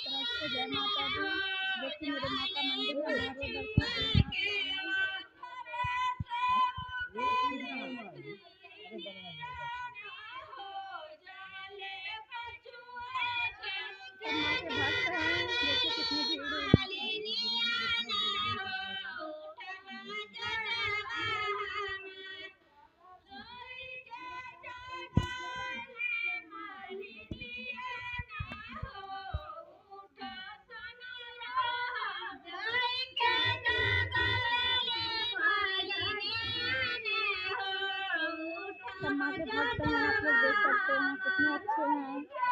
तरफ से जय माता दी। देखिए मेरे माँ का मंदिर बना हुआ, दर्शन करने सब माँ के भक्त हैं। देखिए कितनी भीड़ है यहाँ पर। सब माँ के भक्त हैं, आप लोग देख सकते हैं कितने अच्छे हैं।